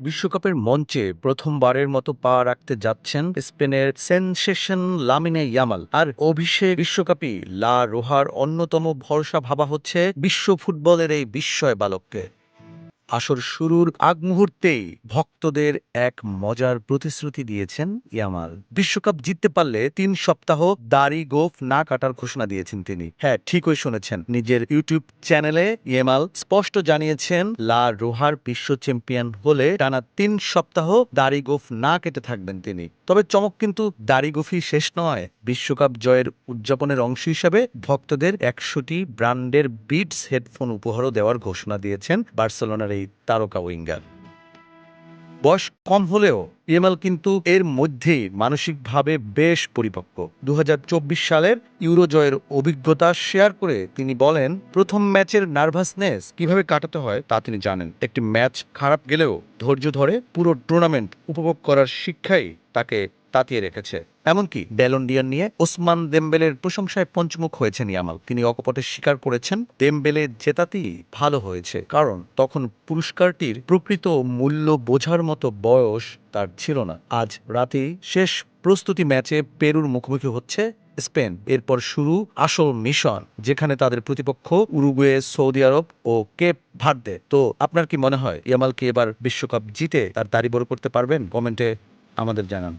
বিশ্বকাপের মঞ্চে প্রথমবারের মতো পা রাখতে যাচ্ছেন স্পেনের সেনসেশন লামিনে ইয়ামাল। আর অভিষেক বিশ্বকাপই লা রোহার অন্যতম ভরসা ভাবা হচ্ছে বিশ্ব ফুটবলের এই বিস্ময় বালককে। আসর শুরুর আগ মুহূর্তেই ভক্তদের এক মজার প্রতিশ্রুতি দিয়েছেন ইয়ামাল। বিশ্বকাপ জিততে পারলে ৩ সপ্তাহ দাড়ি গোঁফ না কাটার ঘোষণা দিয়েছেন তিনি। হ্যাঁ, ঠিকই শুনেছেন। নিজের ইউটিউব চ্যানেলে ইয়ামাল স্পষ্ট জানিয়েছেন লা রোহার বিশ্ব চ্যাম্পিয়ন হলে টানা ৩ সপ্তাহ দাড়ি গোঁফ না কেটে থাকবেন তিনি। তবে চমক কিন্তু দাড়ি গোঁফই শেষ নয়। বিশ্বকাপ জয়ের উদযাপনের অংশ হিসাবে ভক্তদের ১০০টি ব্র্যান্ডের বিটস হেডফোন উপহারও দেওয়ার ঘোষণা দিয়েছেন বার্সেলোনার এই তারকা উইঙ্গার। বয়স কম হলেও ইয়ামাল কিন্তু এর মধ্যেই মানসিকভাবে বেশ পরিপক্ব। ২০২৪ সালের ইউরো জয়ের অভিজ্ঞতা শেয়ার করে তিনি বলেন, প্রথম ম্যাচের নার্ভাসনেস কিভাবে কাটাতে হয় তা তিনি জানেন। একটি ম্যাচ খারাপ গেলেও ধৈর্য ধরে পুরো টুর্নামেন্ট উপভোগ করার শিক্ষাই তাকে তাতিয়ে রেখেছে। এমনকি ব্যালন ডি'র নিয়ে ওসমান দেমবেলের প্রশংসায় পঞ্চমুখ হয়েছেন ইয়ামাল। তিনি অকপটে স্বীকার করেছেন, দেমবেলে জেতাতেই ভালো হয়েছে, কারণ তখন পুরস্কারটির প্রকৃত মূল্য বোঝার মতো বয়স তার ছিল না। আজ রাতেই শেষ প্রস্তুতি ম্যাচে পেরুর মুখোমুখি হচ্ছে স্পেন। এরপর শুরু আসল মিশন, যেখানে তাদের প্রতিপক্ষ উরুগুয়ে, সৌদি আরব ও কেপ ভার্দে। তো আপনার কি মনে হয় ইয়ামাল কি এবার বিশ্বকাপ জিতে তার দাড়ি বড় করতে পারবেন? কমেন্টে আমাদের জানান।